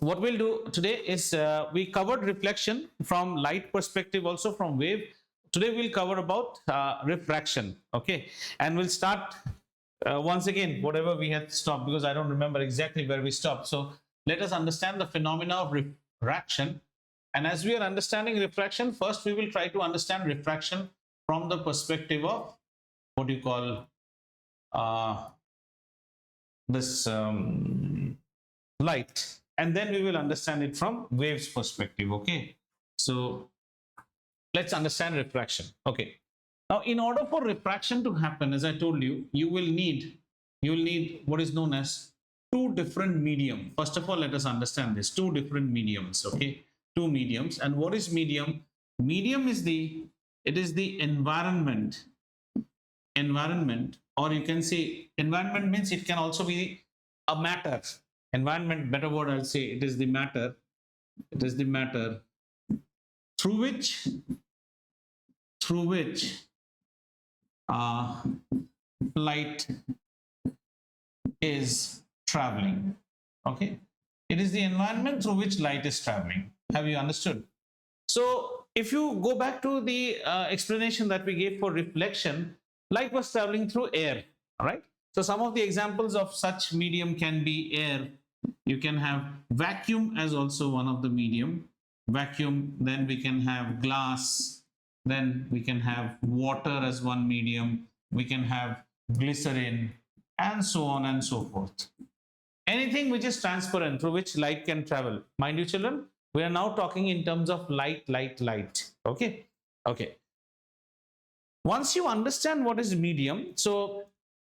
what we'll do today is we covered reflection from light perspective, also from wave. Today we'll cover about refraction. Okay, and we'll start once again whatever we had stopped, because I don't remember exactly where we stopped. So let us understand the phenomena of refraction. And as we are understanding refraction, first we will try to understand refraction from the perspective of what you call this light, and then we will understand it from waves perspective. Okay, so let's understand refraction. Okay, now in order for refraction to happen, as I told you, you will need what is known as two different medium. First of all, let us understand this: two different mediums. Okay, two mediums. And what is medium? Medium is the environment, or you can say environment means it can also be a matter. Environment, better word, I'll say it is the matter. It is the matter through which light is traveling. Okay, it is the environment through which light is traveling. Have you understood? So if you go back to the explanation that we gave for reflection, light was traveling through air. All right, so some of the examples of such medium can be air. You can have vacuum as also one of the medium. Vacuum, then we can have glass, then we can have water as one medium, we can have glycerin, and so on and so forth. Anything which is transparent, through which light can travel. Mind you, children, we are now talking in terms of light. Okay, okay. Once you understand what is medium, so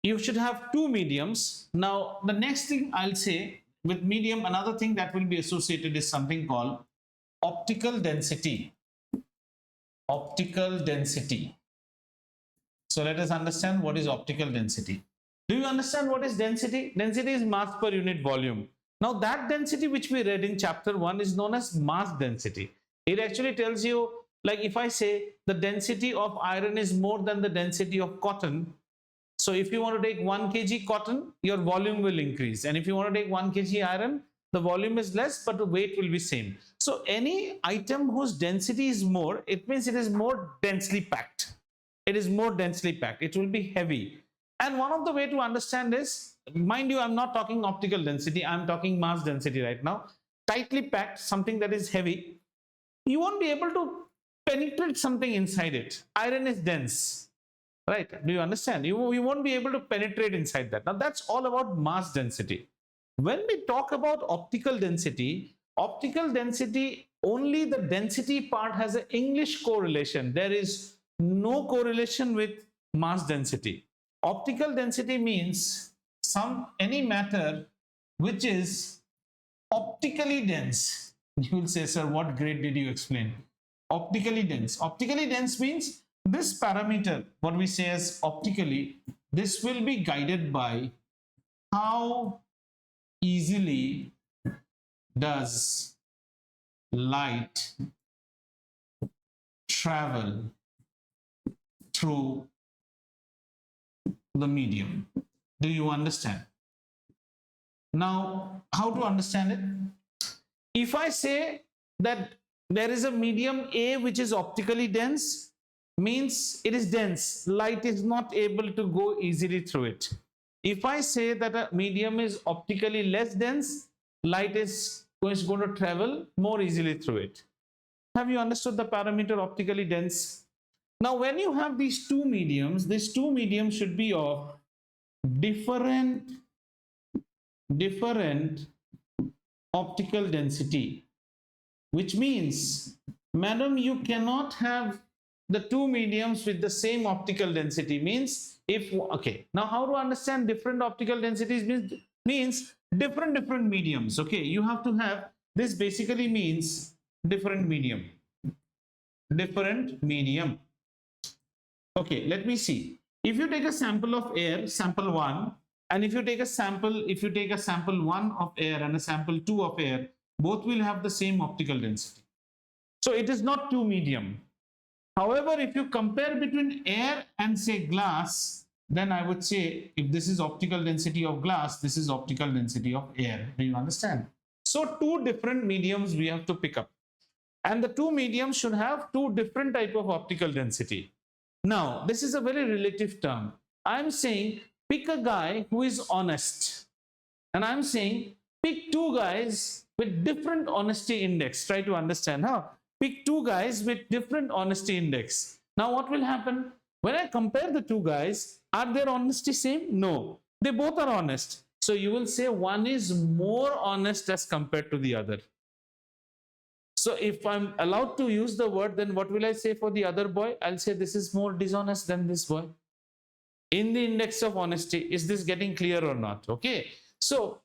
you should have two mediums. Now the next thing I'll say, with medium, another thing that will be associated is something called optical density. Optical density. So let us understand what is optical density. Do you understand what is density? Density is mass per unit volume. Now that density which we read in chapter 1 is known as mass density. It actually tells you, like if I say the density of iron is more than the density of cotton, so if you want to take 1 kg cotton, your volume will increase. And if you want to take 1 kg iron, the volume is less, but the weight will be same. So any item whose density is more, it means it is more densely packed. It is more densely packed. It will be heavy. And one of the way to understand is, mind you, I'm not talking optical density. I'm talking mass density right now. Tightly packed, something that is heavy, you won't be able to penetrate something inside it. Iron is dense. Right? Do you understand? You won't be able to penetrate inside that. Now that's all about mass density. When we talk about optical density, only the density part has an English correlation. There is no correlation with mass density. Optical density means any matter which is optically dense. You will say, sir, what grade did you explain? Optically dense. Optically dense means this parameter, what we say as optically, this will be guided by how easily does light travel through the medium. Do you understand? Now, how to understand it? If I say that there is a medium A which is optically dense, means it is dense. Light is not able to go easily through it. If I say that a medium is optically less dense, light is going to travel more easily through it. Have you understood the parameter optically dense? Now, when you have these two mediums should be of different optical density, which means, madam, you cannot have the two mediums with the same optical density. Means okay, now how to understand different optical densities means different mediums. Okay, you have to have this. Basically means different medium. Okay, let me see. If you take a sample of air, sample 1, and if you take a sample 1 of air and a sample 2 of air, both will have the same optical density. So it is not two medium. However, if you compare between air and say glass, then I would say if this is optical density of glass, this is optical density of air. Do you understand? So two different mediums we have to pick up. And the two mediums should have two different type of optical density. Now, this is a very relative term. I'm saying pick a guy who is honest. And I'm saying pick two guys with different honesty index. Try to understand how. Pick two guys with different honesty index. Now, what will happen? When I compare the two guys, are their honesty same? No. They both are honest. So you will say one is more honest as compared to the other. So if I'm allowed to use the word, then what will I say for the other boy? I'll say this is more dishonest than this boy. In the index of honesty, is this getting clear or not? Okay. So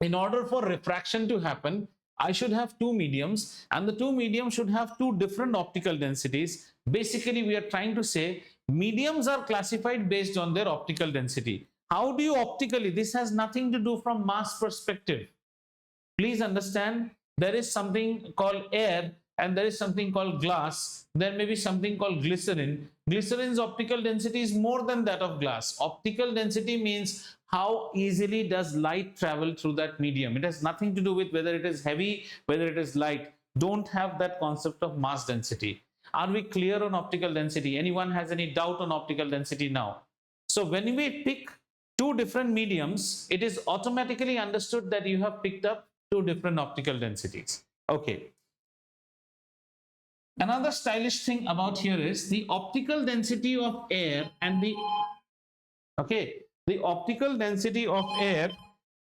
in order for refraction to happen, I should have two mediums, and the two mediums should have two different optical densities. Basically, we are trying to say mediums are classified based on their optical density. How do you optically? This has nothing to do from mass perspective. Please understand, there is something called air and there is something called glass. There may be something called glycerin. Glycerin's optical density is more than that of glass. Optical density means how easily does light travel through that medium. It has nothing to do with whether it is heavy, whether it is light. Don't have that concept of mass density. Are we clear on optical density? Anyone has any doubt on optical density now? So when we pick two different mediums, it is automatically understood that you have picked up two different optical densities. Okay. Another stylish thing about here is the optical density of air and the optical density of air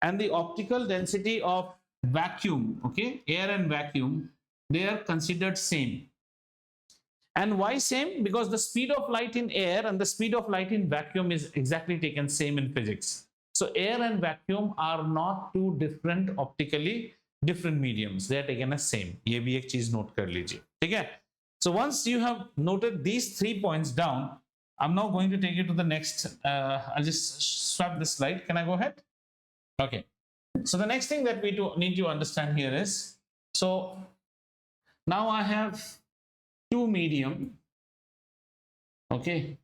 and the optical density of vacuum. Okay, air and vacuum, they are considered same. And why same? Because the speed of light in air and the speed of light in vacuum is exactly taken same in physics. So air and vacuum are not two different optically different mediums. They are taken as same. ये भी एक चीज note कर लीजिए. ठीक है? So once you have noted these 3 points down, I'm now going to take you to the next. I'll just swap this slide. Can I go ahead? Okay. So the next thing that we need to understand here is, so now I have two medium. Okay.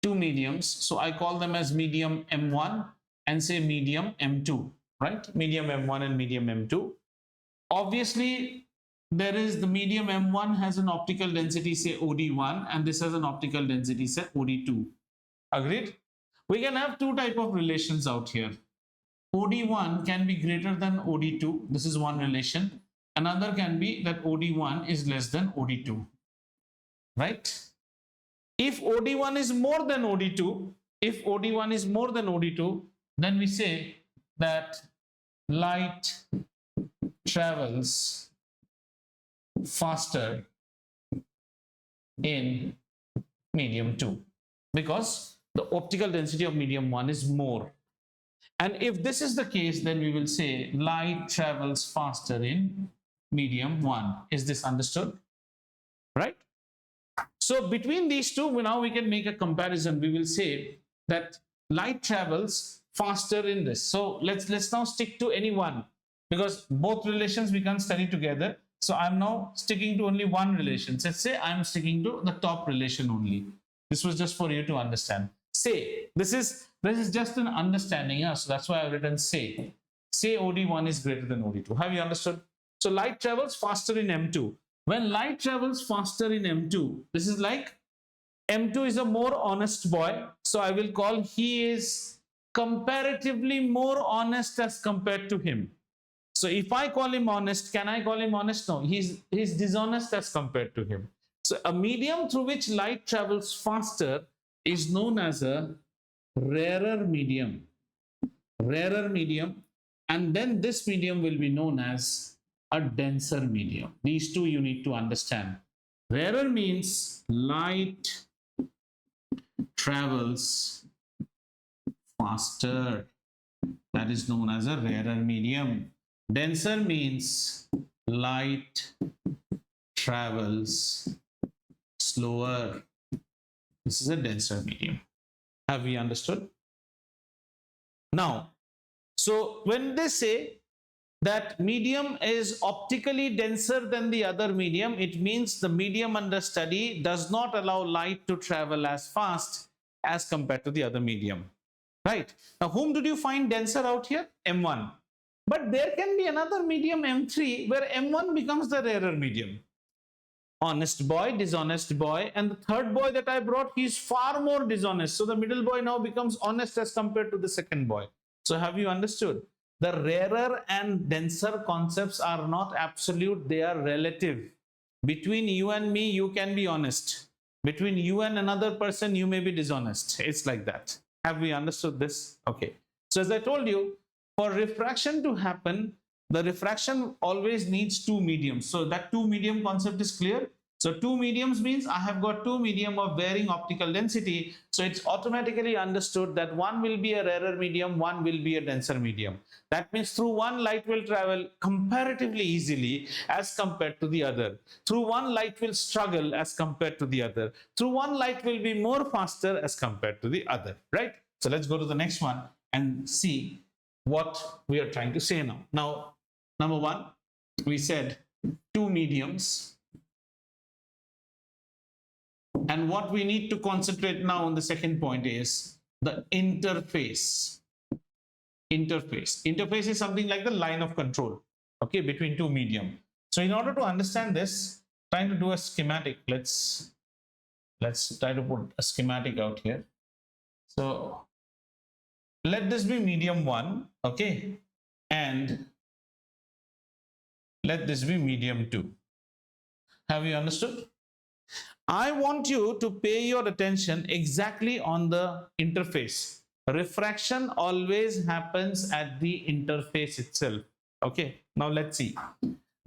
Two mediums. So I call them as medium M1 and say medium M2, right? Medium M1 and medium M2. Obviously, there is the medium M1 has an optical density, say OD1, and this has an optical density, say OD2. Agreed? We can have two type of relations out here. OD1 can be greater than OD2. This is one relation. Another can be that OD1 is less than OD2. Right? If OD1 is more than OD2, if OD1 is more than OD2, then we say that light travels faster in medium 2 because the optical density of medium 1 is more. And if this is the case, then we will say light travels faster in medium 1. Is this understood? Right? So between these two, now we can make a comparison. We will say that light travels faster in this. So let's now stick to any one, because both relations we can study together. So I'm now sticking to only one relation. Let's say I'm sticking to the top relation only. This was just for you to understand. Say this is just an understanding. Yeah? So that's why I've written say. Say OD1 is greater than OD2. Have you understood? So light travels faster in M2. When light travels faster in M2, this is like M2 is a more honest boy. So I will call he is comparatively more honest as compared to him. So if I call him honest, can I call him honest? No, he's dishonest as compared to him. So a medium through which light travels faster is known as a rarer medium. Rarer medium. And then this medium will be known as a denser medium. These two you need to understand. Rarer means light travels faster. That is known as a rarer medium. Denser means light travels slower. This is a denser medium. Have we understood? Now, so when they say that medium is optically denser than the other medium, it means the medium under study does not allow light to travel as fast as compared to the other medium. Right? Now, whom did you find denser out here? M1. But there can be another medium M3 where M1 becomes the rarer medium. Honest boy, dishonest boy, and the third boy that I brought, he's far more dishonest. So the middle boy now becomes honest as compared to the second boy. So have you understood? The rarer and denser concepts are not absolute, they are relative. Between you and me, you can be honest. Between you and another person, you may be dishonest. It's like that. Have we understood this? Okay. So as I told you, for refraction to happen, the refraction always needs two mediums. So that two medium concept is clear. So two mediums means I have got two medium of varying optical density. So it's automatically understood that one will be a rarer medium, one will be a denser medium. That means through one light will travel comparatively easily as compared to the other. Through one light will struggle as compared to the other. Through one light will be more faster as compared to the other, right? So let's go to the next one and see what we are trying to say now. Now, number one, we said two mediums. And what we need to concentrate now on the second point is the interface. Interface is something like the line of control, okay, between two medium. So in order to understand this, trying to do a schematic, let's try to put a schematic out here. So let this be medium 1, okay, and let this be medium 2. Have you understood? I want you to pay your attention exactly on the interface. Refraction always happens at the interface itself. Okay, now let's see.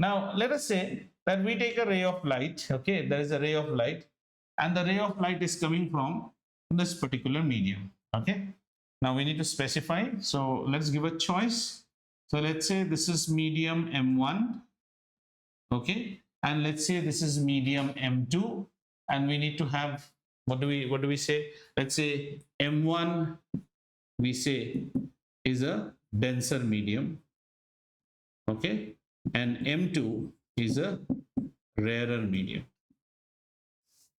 Now let us say that we take a ray of light. Okay, there is a ray of light, and the ray of light is coming from this particular medium. Okay, now we need to specify. So let's give a choice. So let's say this is medium M1. Okay, and let's say this is medium M2. And we need to have, what do we say? Let's say M1, we say is a denser medium, okay, and M2 is a rarer medium.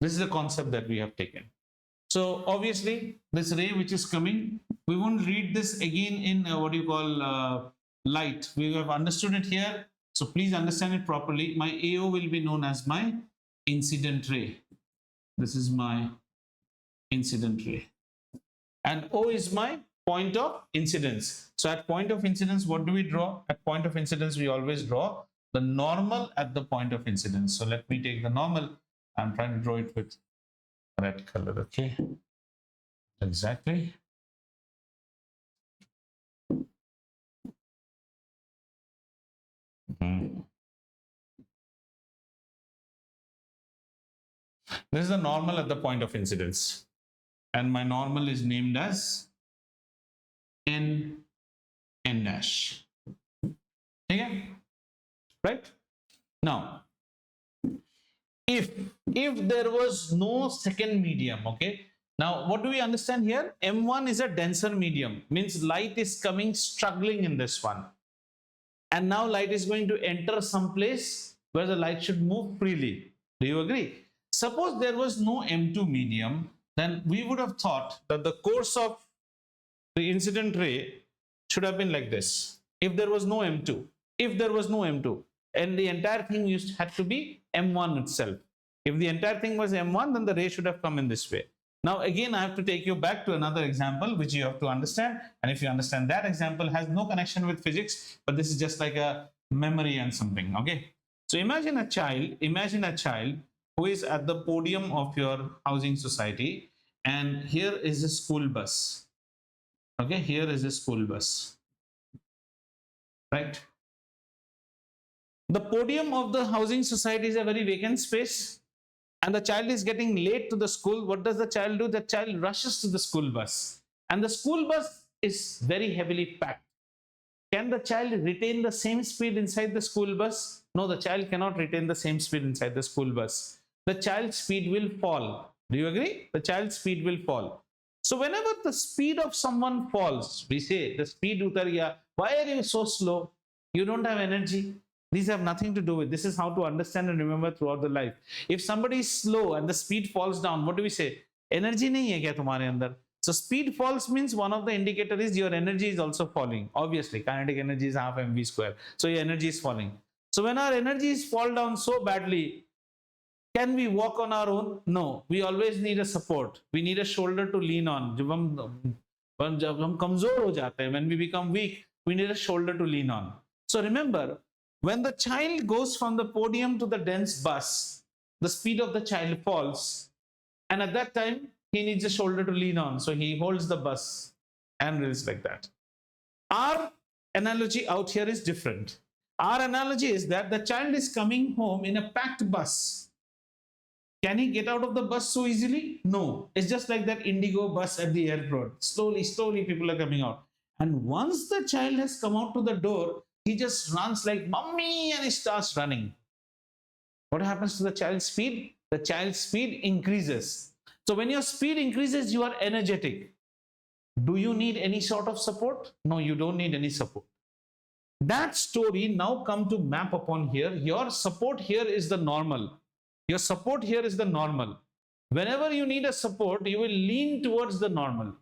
This is the concept that we have taken. So obviously this ray which is coming, we won't read this again in what you call light. We have understood it here, so please understand it properly. My AO will be known as my incident ray. This is my incident ray, and O is my point of incidence. So at point of incidence, what do we draw? At point of incidence, we always draw the normal at the point of incidence. So let me take the normal. I'm trying to draw it with red color. Okay, exactly. This is the normal at the point of incidence, and my normal is named as N dash. Okay, right? Now, if there was no second medium, okay. Now, what do we understand here? M1 is a denser medium, means light is coming struggling in this one, and now light is going to enter some place where the light should move freely. Do you agree? Suppose there was no M2 medium, then we would have thought that the course of the incident ray should have been like this. If there was no M2, and the entire thing had to be M1 itself. If the entire thing was M1, then the ray should have come in this way. Now again, I have to take you back to another example which you have to understand, and if you understand that example, has no connection with physics, but this is just like a memory and something. Okay, so imagine a child who is at the podium of your housing society, and here is a school bus. Okay, here is a school bus, right? The podium of the housing society is a very vacant space, and the child is getting late to the school. What does the child do? The child rushes to the school bus, and the school bus is very heavily packed. Can the child retain the same speed inside the school bus? No, the child cannot retain the same speed inside the school bus. The child's speed will fall. Do you agree? The child's speed will fall. So whenever the speed of someone falls, we say the speed utar gaya. Why are you so slow? You don't have energy. These have nothing to do with. This is how to understand and remember throughout the life. If somebody is slow and the speed falls down, what do we say? Energy nahi hai kya tumhare andar? So speed falls means one of the indicator is your energy is also falling. Obviously, kinetic energy is half mv square. So your energy is falling. So when our energies fall down so badly, can we walk on our own? No. We always need a support. We need a shoulder to lean on. जब हम कमजोर हो जाते हैं, when we become weak, we need a shoulder to lean on. So remember, when the child goes from the podium to the dense bus, the speed of the child falls, and at that time he needs a shoulder to lean on, so he holds the bus and reels like that. Our analogy out here is different. Our analogy is that the child is coming home in a packed bus. Can he get out of the bus so easily? No. It's just like that Indigo bus at the airport. Slowly people are coming out. And once the child has come out to the door, he just runs like mommy and he starts running. What happens to the child's speed? The child's speed increases. So when your speed increases, you are energetic. Do you need any sort of support? No, you don't need any support. That story now come to map upon here. Your support here is the normal. Your support here is the normal. Whenever you need a support, you will lean towards the normal.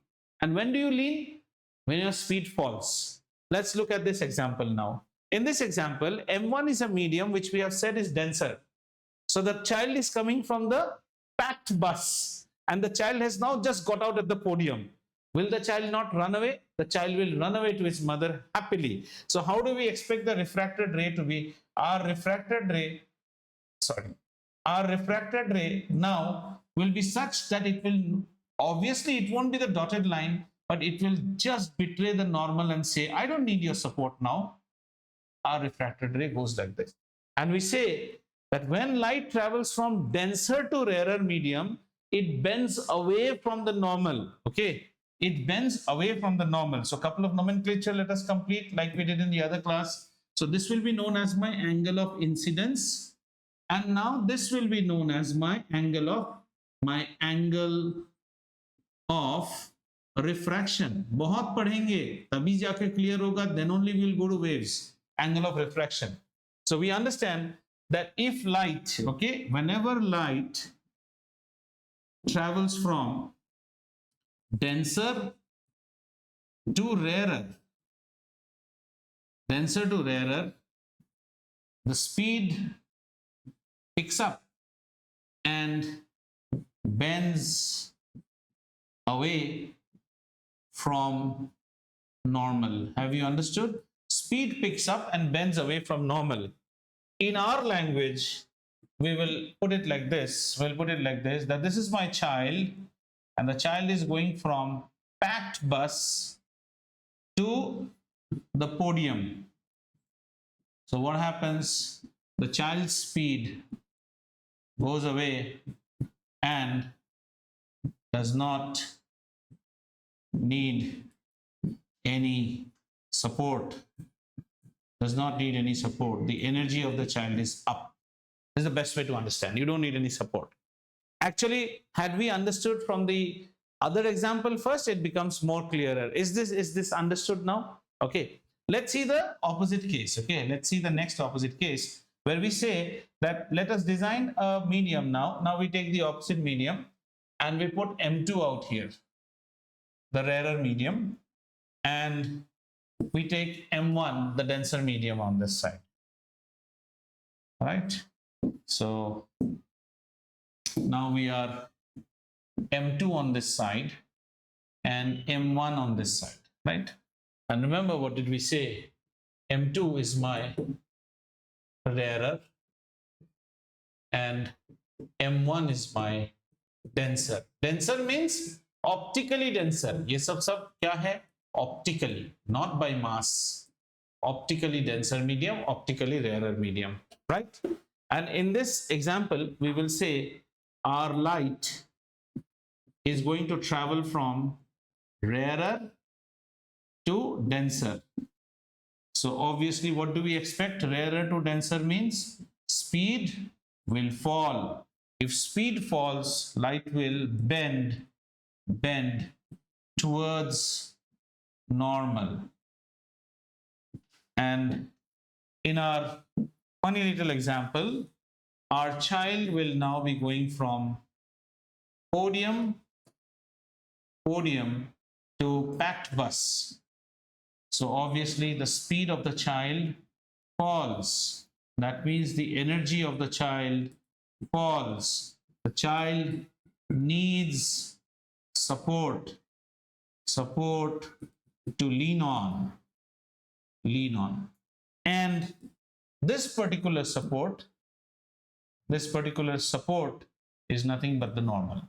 And when do you lean? When your speed falls. Let's look at this example now. In this example, M1 is a medium which we have said is denser. So the child is coming from the packed bus and the child has now just got out at the podium. Will the child not run away? The child will run away to his mother happily. So how do we expect the refracted ray to be? Our refracted ray now will be such that it will, obviously it won't be the dotted line, but it will just betray the normal and say, I don't need your support now. Our refracted ray goes like this. And we say that when light travels from denser to rarer medium, it bends away from the normal. Okay, it bends away from the normal. So a couple of nomenclature let us complete like we did in the other class. So this will be known as my angle of incidence, and now this will be known as my angle of refraction. बहुत पढ़ेंगे तभी जाके clear होगा, then only we will go to waves. Angle of refraction. So we understand that if light, okay, whenever light travels from denser to rarer, the speed picks up and bends away from normal. Have you understood? Speed picks up and bends away from normal. In our language, we will put it like this. That this is my child, and the child is going from packed bus to the podium. So what happens? The child's speed goes away and does not need any support. The energy of the child is up. This is the best way to understand. You don't need any support. Actually, had we understood from the other example first, it becomes more clearer. Is this understood now? Okay. Let's see the opposite case. Okay. Let's see the next opposite case where we say that let us design a medium now. Now we take the opposite medium and we put M2 out here, the rarer medium, and we take M1, the denser medium, on this side. All right. So now we are M2 on this side and M1 on this side, right? And remember, what did we say? M2 is my rarer and M1 is my denser. Denser means optically denser. ये सब क्या है? Optically, not by mass. Optically denser medium, optically rarer medium, right? And in this example, we will say our light is going to travel from rarer to denser. So obviously, what do we expect? Rarer to denser means speed will fall. If speed falls, light will bend towards normal. And in our funny little example, our child will now be going from podium podium to packed bus. So obviously the speed of the child falls. That means the energy of the child falls. The child needs support to lean on. And this particular support is nothing but the normal,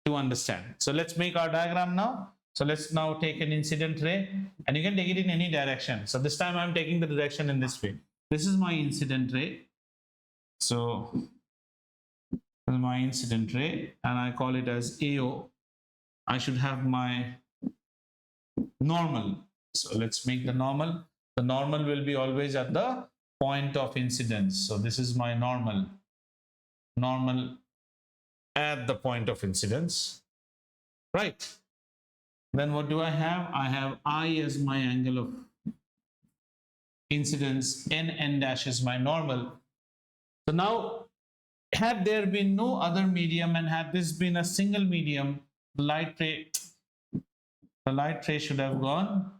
to understand. So let's make our diagram now. So let's now take an incident ray, and you can take it in any direction. So this time I'm taking the direction in this way. This is my incident ray. So this is my incident ray, and I call it as AO. I should have my normal. So let's make the normal. The normal will be always at the point of incidence. So this is my normal at the point of incidence, right? Then what do I have? I have I as my angle of incidence, n dash is my normal. So now, had there been no other medium and had this been a single medium, the light ray should have gone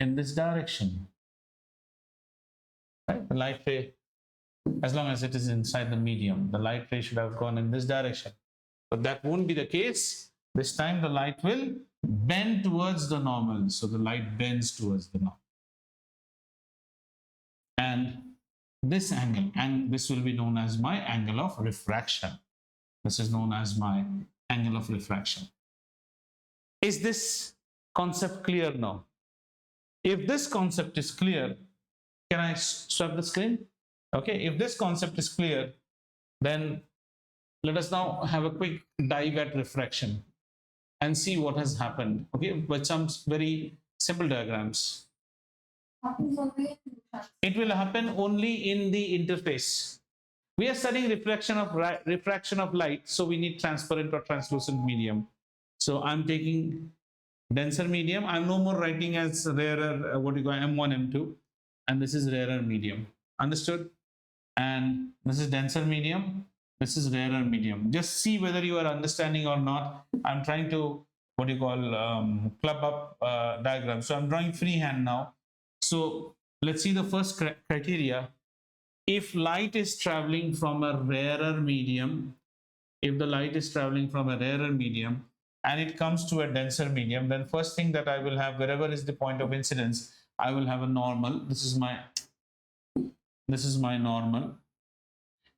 in this direction, right? The light ray, as long as it is inside the medium, the light ray should have gone in this direction. But that won't be the case. This time the light will bend towards the normal. So the light bends towards the normal. And this angle, and this will be known as my angle of refraction. This is known as my angle of refraction. Is this concept clear now? If this concept is clear, can I swap the screen? Okay, if this concept is clear, then let us now have a quick dive at refraction and see what has happened. Okay, with some very simple diagrams. It will happen only in the interface. We are studying refraction of light, so we need transparent or translucent medium. So I'm taking denser medium. I'm no more writing as rarer, what do you call M1, M2, and this is rarer medium. Understood? And this is denser medium. This is rarer medium. Just see whether you are understanding or not. I'm trying to, what do you call, club up diagram. So I'm drawing freehand now. So let's see the first criteria. If light is traveling from a rarer medium, and it comes to a denser medium, then first thing that I will have, wherever is the point of incidence, I will have a normal. This is my normal.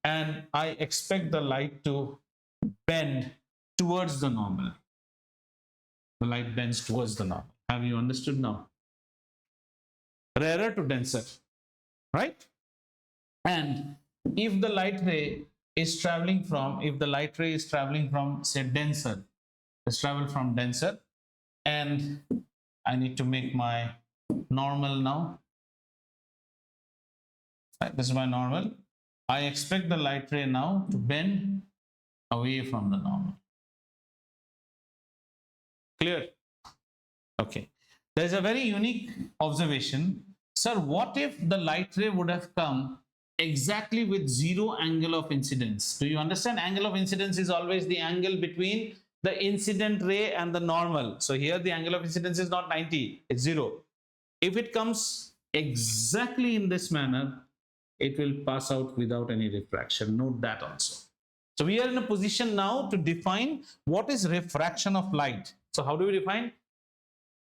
And I expect the light to bend towards the normal. The light bends towards the normal. Have you understood now? Rarer to denser, right? And if the light ray is traveling from, say denser, let's travel from denser, and I need to make my normal now. Right, this is my normal. I expect the light ray now to bend away from the normal. Clear? Okay. There's a very unique observation. Sir, what if the light ray would have come exactly with zero angle of incidence? Do you understand? Angle of incidence is always the angle between the incident ray and the normal. So here the angle of incidence is not 90, it's 0. If it comes exactly in this manner, it will pass out without any refraction. Note that also. So we are in a position now to define what is refraction of light. So how do we define?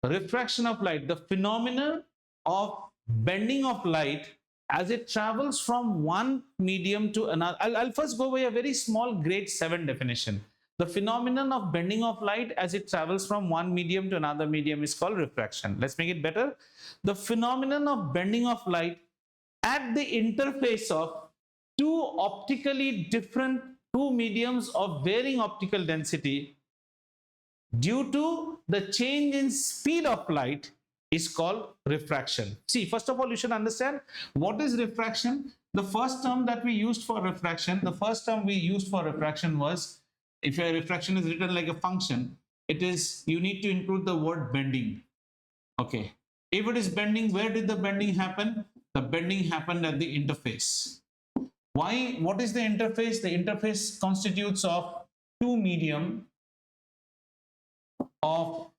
Refraction of light, the phenomenon of bending of light as it travels from one medium to another. I'll first go by a very small grade 7 definition. The phenomenon of bending of light as it travels from one medium to another medium is called refraction. Let's make it better. The phenomenon of bending of light at the interface of two mediums of varying optical density due to the change in speed of light is called refraction. See, first of all, you should understand what is refraction. The first term that we used for refraction, was, if your refraction is written like a function, it is, you need to include the word bending. Okay. If it is bending, where did the bending happen? The bending happened at the interface. Why? What is the interface? The interface constitutes of two medium of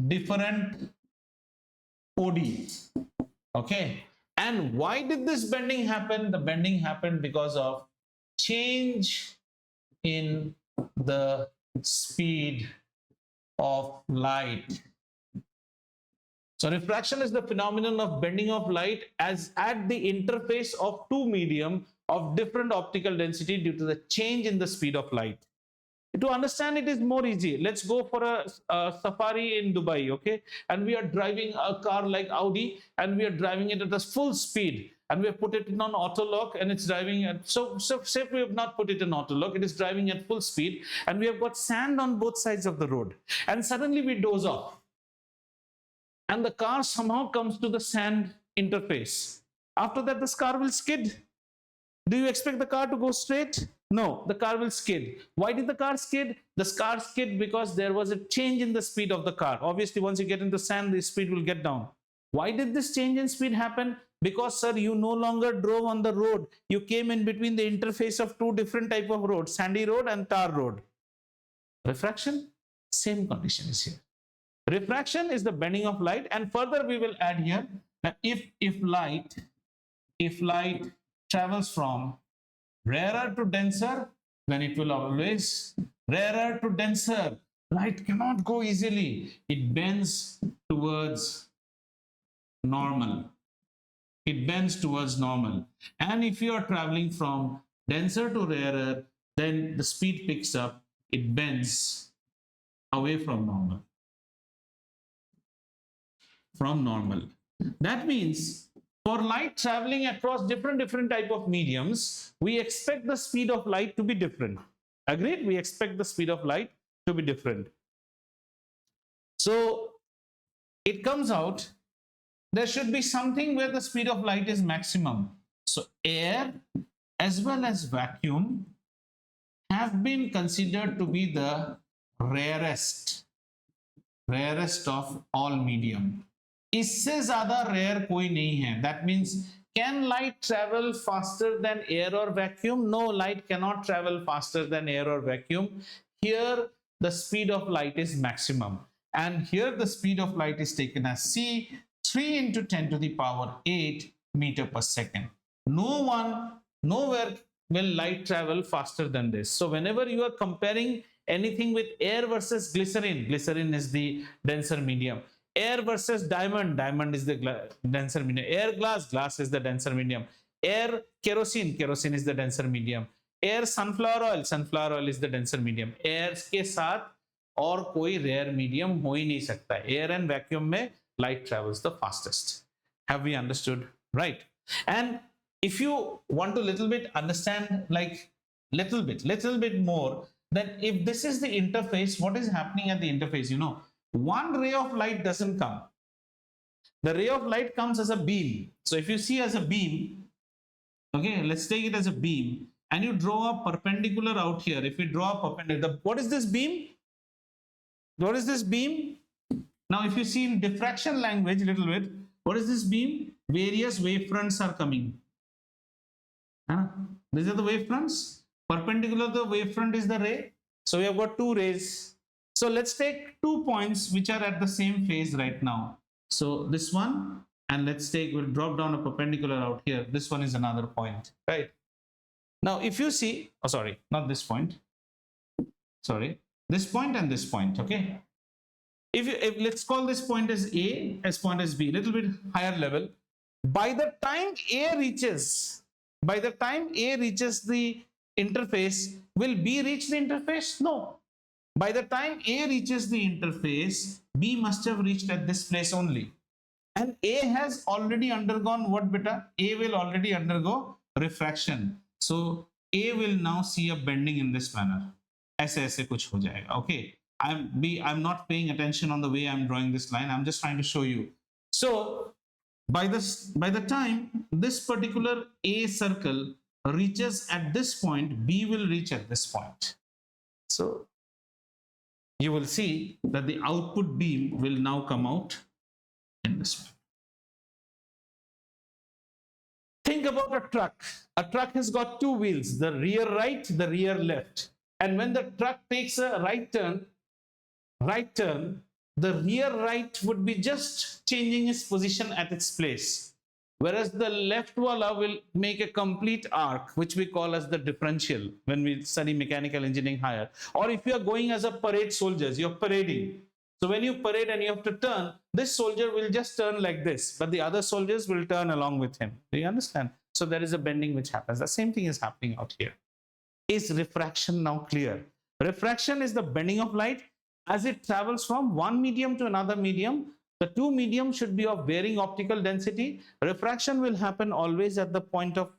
different OD. Okay. And why did this bending happen? The bending happened because of change in the speed of light. So refraction is the phenomenon of bending of light as at the interface of two medium of different optical density due to the change in the speed of light. To understand it is more easy. Let's go for a safari in Dubai, okay? And we are driving a car like Audi, and we are driving it at a full speed, and we have put it in on auto lock, and it's driving at so say we have not put it in auto lock, it is driving at full speed, and we have got sand on both sides of the road, and suddenly we doze off, and the car somehow comes to the sand interface. After that, this car will skid. Do you expect the car to go straight? No, the car will skid. Why did the car skid? The car skid because there was a change in the speed of the car. Obviously, once you get into sand, the speed will get down. Why did this change in speed happen? Because, sir, you no longer drove on the road. You came in between the interface of two different type of roads, sandy road and tar road. Refraction, same condition is here. Refraction is the bending of light, and further we will add here that if light travels from rarer to denser, then it will always rarer to denser. Light cannot go easily. It bends towards normal. It bends towards normal. And if you are traveling from denser to rarer, then the speed picks up. It bends away from normal. That means for light traveling across different type of mediums, we expect the speed of light to be different. Agreed? We expect the speed of light to be different. So it comes out, there should be something where the speed of light is maximum. So air as well as vacuum have been considered to be the rarest of all medium. इससे ज्यादा rare कोई नहीं है. That means, can light travel faster than air or vacuum? No, light cannot travel faster than air or vacuum. Here the speed of light is maximum, and here the speed of light is taken as c 3 into 10 to the power 8 meter per second. Nowhere will light travel faster than this. So whenever you are comparing anything with air versus glycerin is the denser medium. Air versus diamond is the denser medium. Air glass is the denser medium. Air kerosene is the denser medium. Air sunflower oil is the denser medium. Air के साथ और कोई rare medium हो ही नहीं सकता. Air and vacuum में light travels the fastest. Have we understood? Right. And if you want to little bit understand, like little bit more, then if this is the interface, what is happening at the interface? You know, one ray of light doesn't come. The ray of light comes as a beam. So if you see as a beam, okay, let's take it as a beam, and you draw a perpendicular out here. If you draw a perpendicular, what is this beam? What is this beam? Now, if you see in diffraction language, little bit, what is this beam? Various wavefronts are coming. These are the wavefronts. Perpendicular to the wavefront is the ray. So we have got two rays. So let's take 2 points which are at the same phase right now. So this one, and let's take, we'll drop down a perpendicular out here. This one is another point, right? Now, if you see, oh, sorry, not this point. Sorry, this point and this point, okay? If let's call this point as A, as point as B, little bit higher level. By the time A reaches the interface, will B reach the interface? No. By the time A reaches the interface, B must have reached at this place only. And A has already undergone what, beta? A will already undergo refraction. So A will now see a bending in this manner. ऐसे कुछ हो जाएगा. Okay. I'm not paying attention on the way I'm drawing this line. I'm just trying to show you. So by the time this particular A circle reaches at this point, B will reach at this point. So you will see that the output beam will now come out in this way. Think about a truck. A truck has got two wheels, the rear right, the rear left. And when the truck takes a right turn, right turn, the rear right would be just changing its position at its place. Whereas the left wala will make a complete arc, which we call as the differential when we study mechanical engineering higher. Or if you are going as a parade soldiers, you're parading. So when you parade and you have to turn, this soldier will just turn like this, but the other soldiers will turn along with him. Do you understand? So there is a bending which happens. The same thing is happening out here. Is refraction now clear? Refraction is the bending of light as it travels from one medium to another medium. The two mediums should be of varying optical density. Refraction will happen always at the point of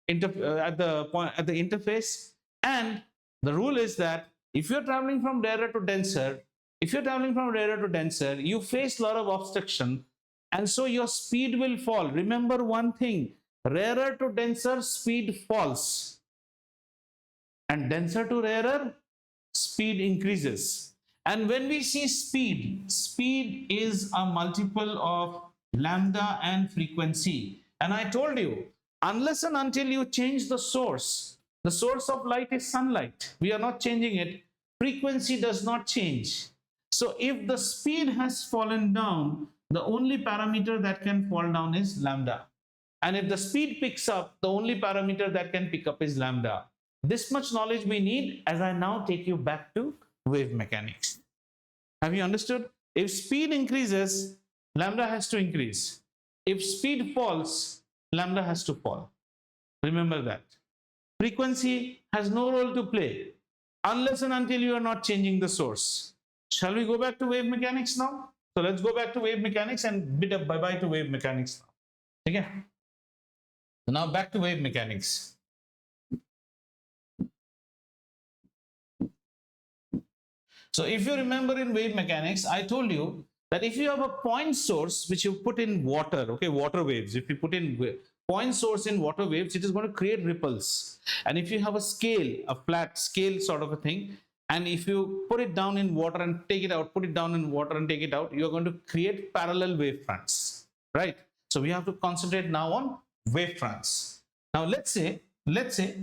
at the interface. And the rule is that if you're traveling from rarer to denser, you face a lot of obstruction, and so your speed will fall. Remember one thing: rarer to denser, speed falls, and denser to rarer, speed increases. And when we see speed, speed is a multiple of lambda and frequency. And I told you, unless and until you change the source of light is sunlight. We are not changing it. Frequency does not change. So if the speed has fallen down, the only parameter that can fall down is lambda. And if the speed picks up, the only parameter that can pick up is lambda. This much knowledge we need as I now take you back to wave mechanics. Have you understood? If speed increases, lambda has to increase. If speed falls, lambda has to fall. Remember that. Frequency has no role to play unless and until you are not changing the source. Shall we go back to wave mechanics now? So let's go back to wave mechanics and bid a bye-bye to wave mechanics now. Okay? So now back to wave mechanics. So if you remember in wave mechanics, I told you that if you have a point source which you put in water, okay, water waves, if you put in point source in water waves, it is going to create ripples. And if you have a scale, a flat scale sort of a thing, and if you put it down in water and take it out, put it down in water and take it out, you're going to create parallel wave fronts, right? So we have to concentrate now on wave fronts. Now let's say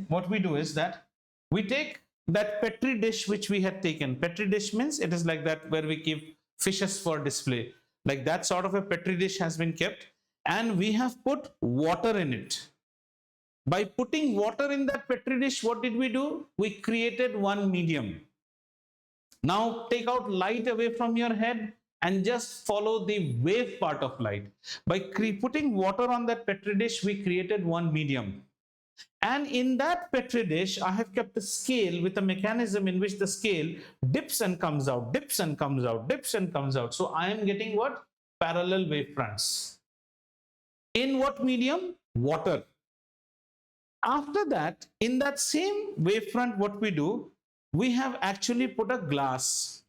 what we do is that we take that petri dish which we had taken. Petri dish means it is like that where we keep fishes for display. Like that sort of a petri dish has been kept, and we have put water in it. By putting water in that petri dish, what did we do? We created one medium. Now take out light away from your head and just follow the wave part of light. By putting water on that petri dish, we created one medium. And in that petri dish, I have kept a scale with a mechanism in which the scale dips and comes out, dips and comes out, dips and comes out. So I am getting what? Parallel wave fronts. In what medium? Water. After that, in that same wavefront, what we do? We have actually put a glass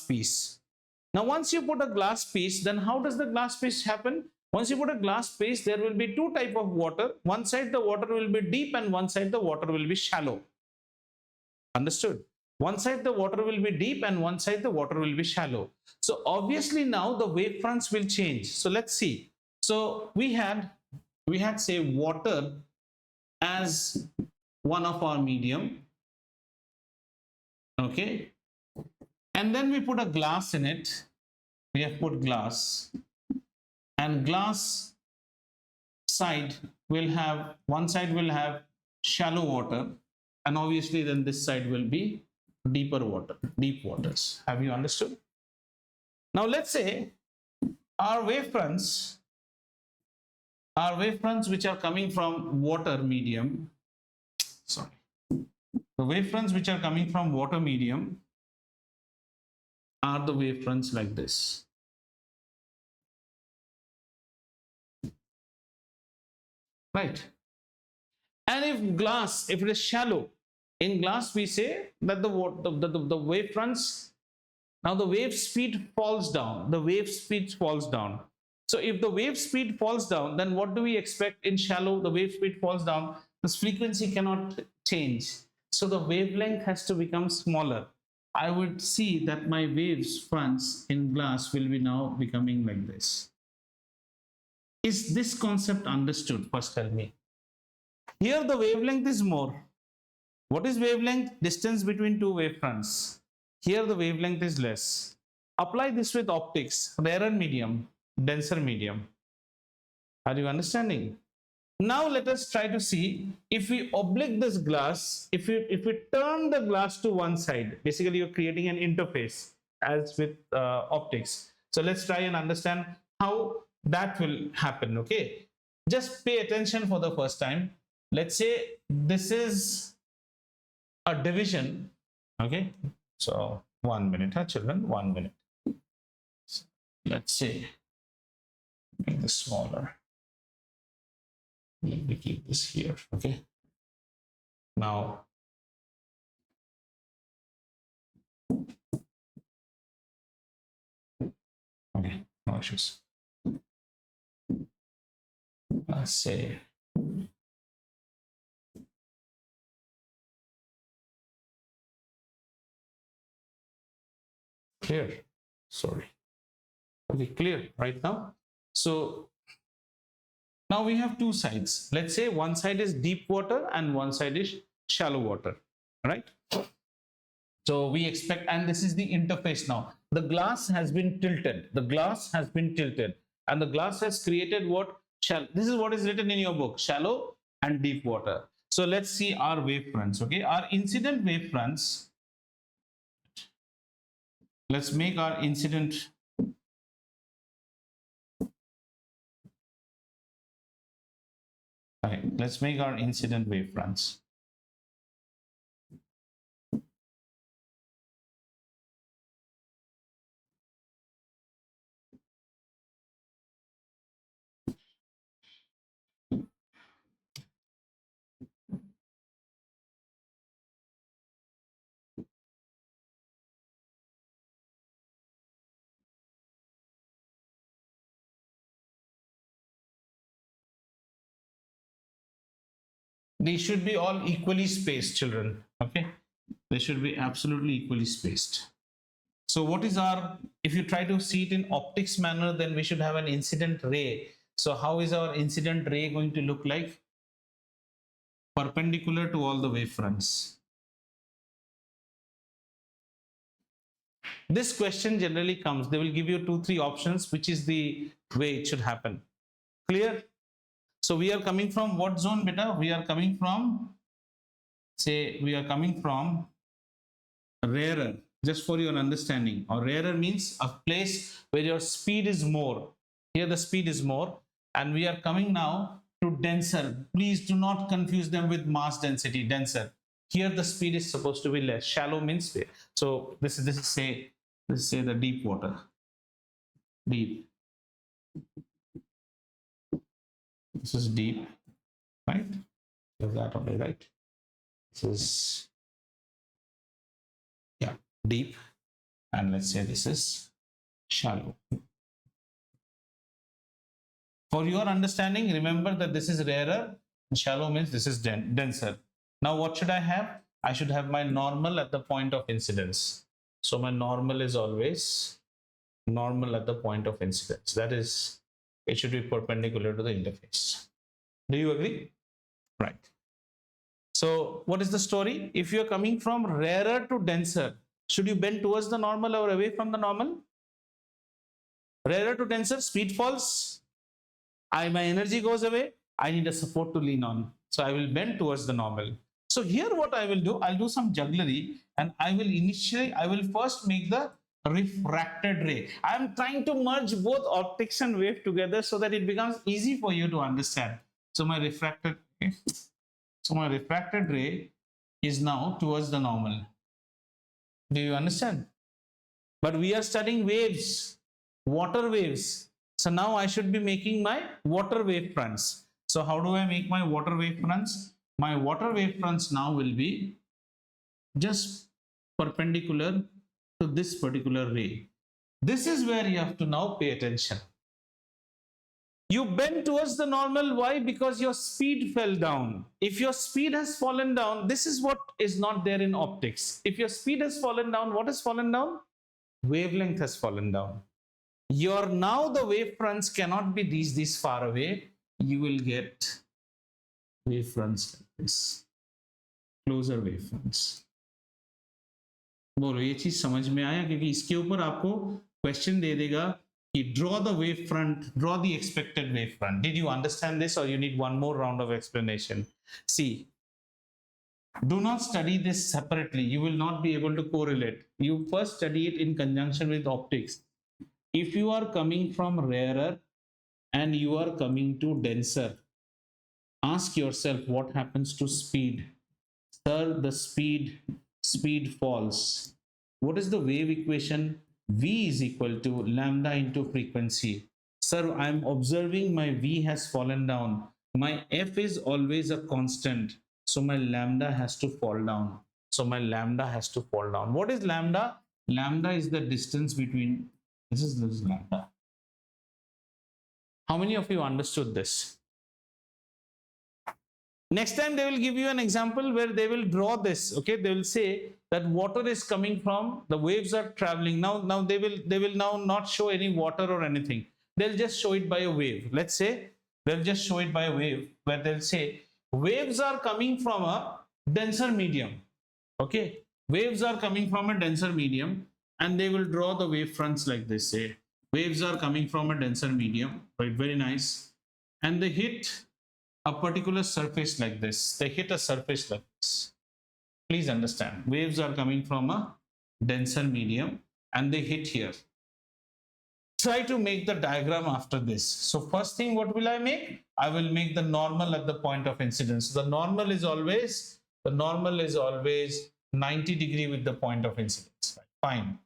piece. Now, once you put a glass piece, then how does the glass piece happen? Once you put a glass piece, there will be two types of water. One side the water will be deep and one side the water will be shallow. Understood? One side the water will be deep and one side the water will be shallow. So obviously now the wavefronts will change. So let's see. So we had say water as one of our medium. Okay. And then we put a glass in it. We have put glass. And glass side will have, one side will have shallow water, and obviously then this side will be deeper water, deep waters. Have you understood? Now let's say our wavefronts which are coming from water medium, the wavefronts which are coming from water medium are the wavefronts like this. Right. And if glass, if it is shallow, in glass we say that the wavefronts, now the wave speed falls down. The wave speed falls down. So if the wave speed falls down, then what do we expect in shallow? The wave speed falls down. This frequency cannot change. So the wavelength has to become smaller. I would see that my waves fronts in glass will be now becoming like this. Is this concept understood? First tell me. Here the wavelength is more. What is wavelength? Distance between two wavefronts. Here the wavelength is less. Apply this with optics, rarer medium, denser medium. Are you understanding? Now let us try to see if we oblique this glass, if we turn the glass to one side, basically you're creating an interface as with optics. So let's try and understand how that will happen. Okay, just pay attention for the first time. Let's say this is a division. Okay, so 1 minute, huh, children, 1 minute. So let's say make this smaller. Let me keep this here. Okay, now okay, no issues. Let's say clear. Sorry. Okay, clear right now. So now we have two sides. Let's say one side is deep water and one side is shallow water, right? So we expect, and this is the interface now. The glass has been tilted. The glass has been tilted, and the glass has created what? This is what is written in your book: shallow and deep water. So let's see our wave fronts. Okay, our incident wave fronts. Let's make our incident. Okay, let's make our incident wave fronts. They should be all equally spaced, children. Okay, they should be absolutely equally spaced. So what is our, if you try to see it in optics manner, then we should have an incident ray. So how is our incident ray going to look like? Perpendicular to all the wavefronts. This question generally comes, they will give you 2-3 options, which is the way it should happen. Clear? So we are coming from what zone, beta? We are coming from, say, we are coming from rarer, just for your understanding. Or rarer means a place where your speed is more. Here the speed is more, and we are coming now to denser. Please do not confuse them with mass density. Denser. Here the speed is supposed to be less. Shallow means, so this is say the deep water. Deep. This is deep, right? Is that only right? This is, yeah, deep, and let's say this is shallow. For your understanding, remember that this is rarer, and shallow means this is denser. Now what should I have? I should have my normal at the point of incidence. So my normal is always normal at the point of incidence. That is, it should be perpendicular to the interface. Do you agree? Right. So what is the story? If you're coming from rarer to denser, should you bend towards the normal or away from the normal? Rarer to denser, speed falls. My energy goes away. I need a support to lean on. So I will bend towards the normal. So here what I will do, I'll do some jugglery, and I will first make the refracted ray. I am trying to merge both optics and wave together so that it becomes easy for you to understand. So my refracted ray is now towards the normal. Do you understand? But we are studying waves, water waves. So now I should be making my water wave fronts. So how do I make my water wave fronts? My water wave fronts now will be just perpendicular to this particular ray. This is where you have to now pay attention. You bend towards the normal. Why? Because your speed fell down. If your speed has fallen down, this is what is not there in optics. If your speed has fallen down, what has fallen down? Wavelength has fallen down. Now the wave fronts cannot be these far away. You will get wave fronts like this, closer wave fronts. बोलो ये चीज समझ में आया, क्योंकि इसके ऊपर आपको क्वेश्चन दे देगा कि draw the wave front, draw the expected wave front. Did you understand this, or you need one more round of explanation? See, do not study this separately. You will not be able to correlate. You first study it in conjunction with optics. If you are coming from rarer and you are coming to denser, ask yourself what happens to speed. Sir, the speed falls. What is the wave equation? V is equal to lambda into frequency. Sir, I'm observing my V has fallen down. My F is always a constant, so my lambda has to fall down. So my lambda has to fall down. What is lambda? Lambda is the distance between, this is lambda. How many of you understood this? Next time they will give you an example where they will draw this. Okay, they will say that water is coming from, the waves are traveling. Now they will now not show any water or anything. They'll just show it by a wave. Let's say they'll just show it by a wave where they'll say waves are coming from a denser medium. Okay, waves are coming from a denser medium, and they will draw the wave fronts like this. Say waves are coming from a denser medium, right? Very nice. And they hit a particular surface like this. They hit a surface like this. Please understand, waves are coming from a denser medium and they hit here. Try to make the diagram after this. So first thing, what will I make? I will make the normal at the point of incidence. The normal is always 90° with the point of incidence. Fine.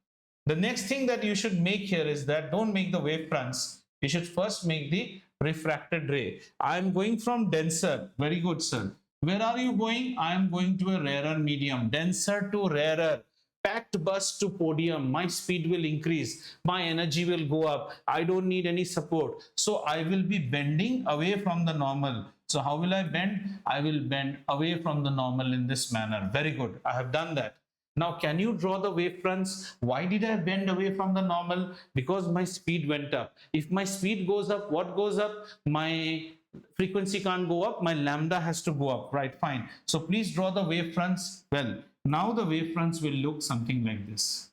The next thing that you should make here is that don't make the wave fronts. You should first make the refracted ray. I am going from denser. Very good, sir. Where are you going? I am going to a rarer medium. Denser to rarer. Packed bus to podium. My speed will increase. My energy will go up. I don't need any support. So I will be bending away from the normal. So how will I bend? I will bend away from the normal in this manner. Very good. I have done that. Now, can you draw the wave fronts? Why did I bend away from the normal? Because my speed went up. If my speed goes up, what goes up? My frequency can't go up. My lambda has to go up, right? Fine. So please draw the wave fronts. Well, now the wave fronts will look something like this.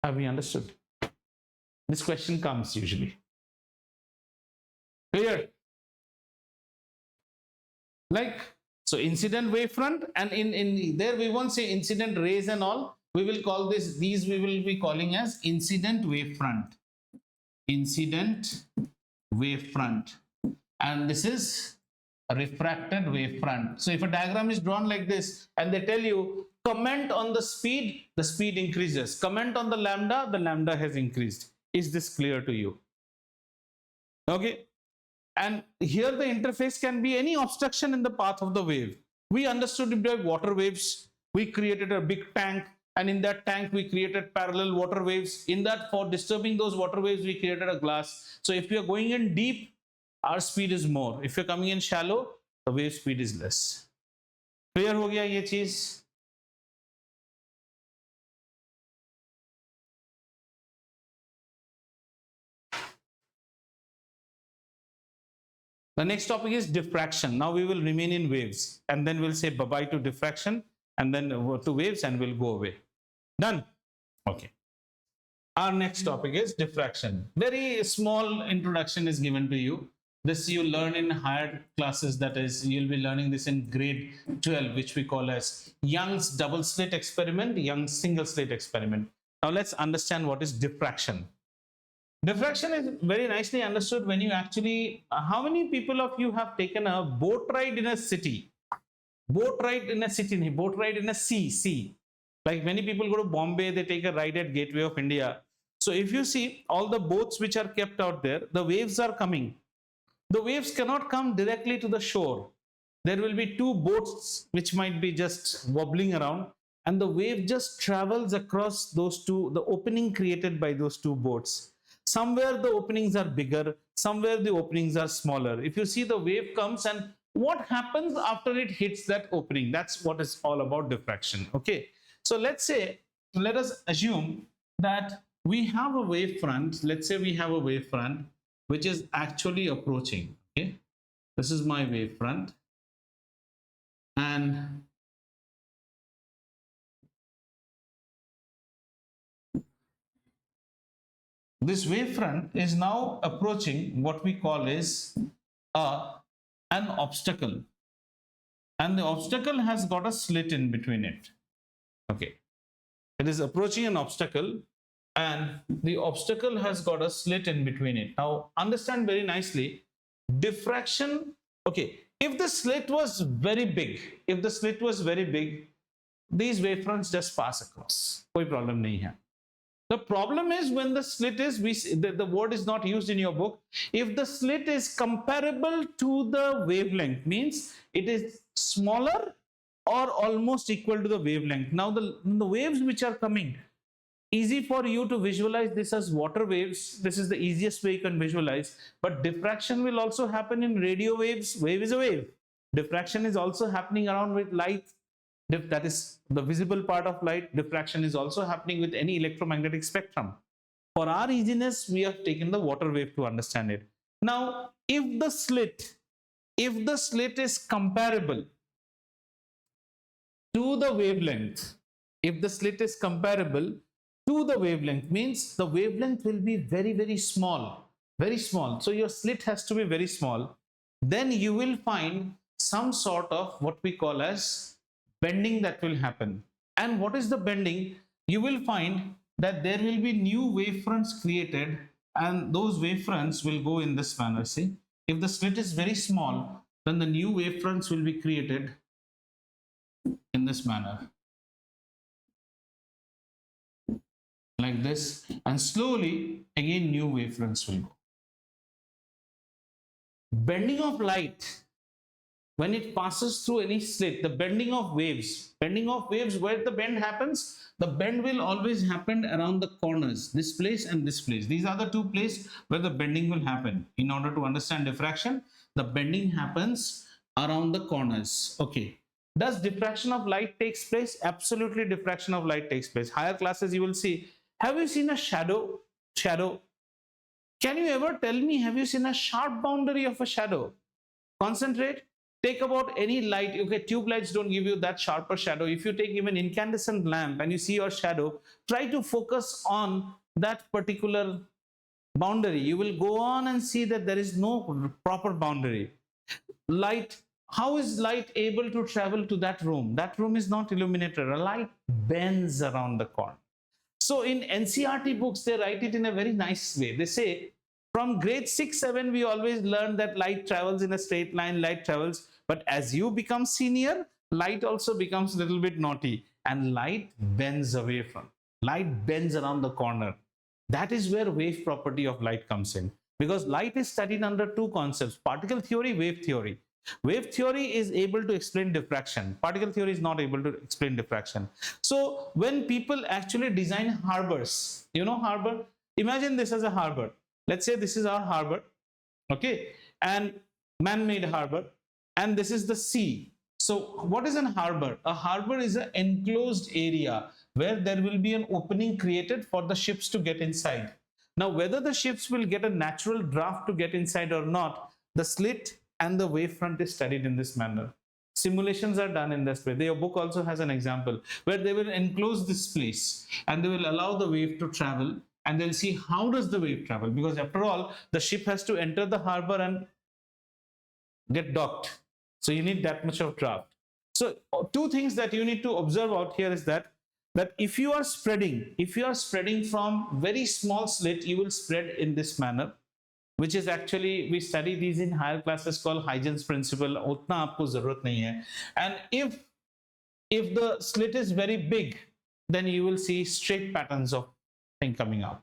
Have we understood? This question comes usually. Clear? Like, so incident wavefront, and in there we won't say incident rays and all. We will call this, these we will be calling as incident wavefront. Incident wavefront. And this is a refracted wavefront. So if a diagram is drawn like this and they tell you comment on the speed increases. Comment on the lambda has increased. Is this clear to you? Okay. And here the interface can be any obstruction in the path of the wave. We understood it by water waves. We created a big tank, and in that tank we created parallel water waves. In that, for disturbing those water waves, we created a glass. So if you are going in deep, our speed is more. If you're coming in shallow, the wave speed is less. Clear ho gaya ye cheez? The next topic is diffraction. Now we will remain in waves, and then we'll say bye-bye to diffraction, and then to waves, and we'll go away. Done? Okay. Our next topic is diffraction. Very small introduction is given to you. This you learn in higher classes, that is, you'll be learning this in grade 12, which we call as Young's double slit experiment, Young's single slit experiment. Now let's understand what is diffraction. Diffraction is very nicely understood when you actually, how many people of you have taken a boat ride in a city? Boat ride in a city, boat ride in a sea. Like many people go to Bombay, they take a ride at Gateway of India. So if you see all the boats which are kept out there, the waves are coming. The waves cannot come directly to the shore. There will be two boats which might be just wobbling around, and the wave just travels across those two, the opening created by those two boats. Somewhere the openings are bigger, somewhere the openings are smaller. If you see, the wave comes, and what happens after it hits that opening? That's what is all about diffraction. Okay. So let us assume that we have a wave front. Let's say we have a wave front which is actually approaching. Okay. This is my wave front. and this wavefront is now approaching what we call is a, an obstacle, and the obstacle has got a slit in between it. Okay, it is approaching an obstacle and the obstacle has got a slit in between it. Now understand very nicely, diffraction, okay, if the slit was very big, these wavefronts just pass across, koi problem nahi hai. The problem is when the slit is, the word is not used in your book. If the slit is comparable to the wavelength, means it is smaller or almost equal to the wavelength. Now the waves which are coming, easy for you to visualize this as water waves. This is the easiest way you can visualize. But diffraction will also happen in radio waves. Wave is a wave. Diffraction is also happening around with light. That is the visible part of light. Diffraction is also happening with any electromagnetic spectrum. For our easiness, we have taken the water wave to understand it. Now, if the slit is comparable to the wavelength, if the slit is comparable to the wavelength, means the wavelength will be very, very small, very small. So your slit has to be very small. Then you will find some sort of what we call as bending that will happen. And what is the bending? You will find that there will be new wavefronts created, and those wavefronts will go in this manner. See, if the slit is very small, then the new wavefronts will be created in this manner, like this, and slowly again new wavefronts will go. Bending of light, when it passes through any slit, the bending of waves, where the bend happens, the bend will always happen around the corners, this place and this place. These are the two places where the bending will happen. In order to understand diffraction, the bending happens around the corners. Okay. Does diffraction of light takes place? Absolutely, diffraction of light takes place. Higher classes you will see. Have you seen a shadow? Can you ever tell me, have you seen a sharp boundary of a shadow? Concentrate. Take about any light. Okay, tube lights don't give you that sharper shadow. If you take even incandescent lamp and you see your shadow, try to focus on that particular boundary. You will go on and see that there is no proper boundary. Light, how is light able to travel to that room? That room is not illuminated. A light bends around the corner. So in NCERT books, they write it in a very nice way. They say, from grade 6, 7, we always learn that light travels in a straight line, light travels. But as you become senior, light also becomes a little bit naughty, and light bends away from, light bends around the corner. That is where wave property of light comes in, because light is studied under two concepts: particle theory, wave theory. Wave theory is able to explain diffraction. Particle theory is not able to explain diffraction. So when people actually design harbors, you know harbor, imagine this as a harbor. Let's say this is our harbor, okay, and man-made harbor, and this is the sea. So what is an harbor? A harbor is an enclosed area where there will be an opening created for the ships to get inside. Now, whether the ships will get a natural draft to get inside or not, the slit and the wavefront is studied in this manner. Simulations are done in this way. Your book also has an example where they will enclose this place and they will allow the wave to travel, and they'll see how does the wave travel, because after all, the ship has to enter the harbor and get docked. So you need that much of draft. So two things that you need to observe out here is that if you are spreading from very small slit, you will spread in this manner, which is actually, we study these in higher classes called Huygens principle. Utna aapko zarurat nahi hai. And if the slit is very big, then you will see straight patterns of thing coming out.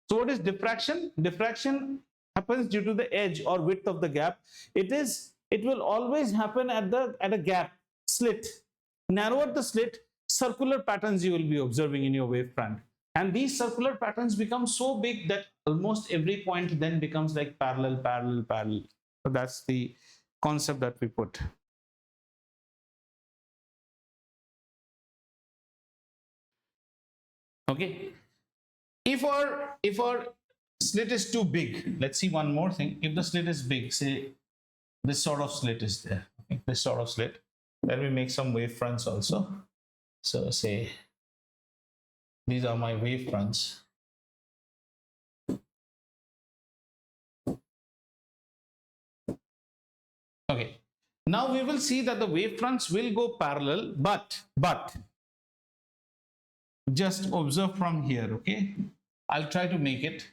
So what is diffraction? Diffraction happens due to the edge or width of the gap. It will always happen at a gap, slit. Narrower the slit, circular patterns you will be observing in your wavefront. And these circular patterns become so big that almost every point then becomes like parallel. So that's the concept that we put. Okay. If our slit is too big, let's see one more thing. If the slit is big, say this sort of slit is there, okay, this sort of slit. Let me make some wave fronts also. So say these are my wave fronts. Okay. Now we will see that the wave fronts will go parallel, but just observe from here. Okay. I'll try to make it.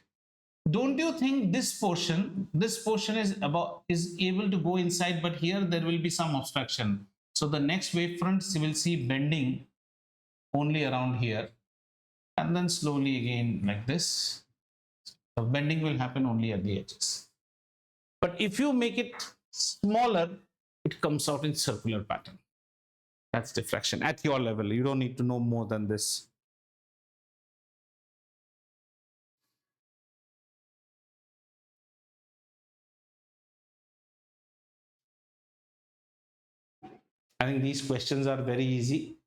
Don't you think this portion is able to go inside, but here there will be some obstruction. So the next wave fronts you will see bending only around here, and then slowly again like this. The bending will happen only at the edges. But if you make it smaller, it comes out in circular pattern. That's diffraction at your level. You don't need to know more than this. I think these questions are very easy.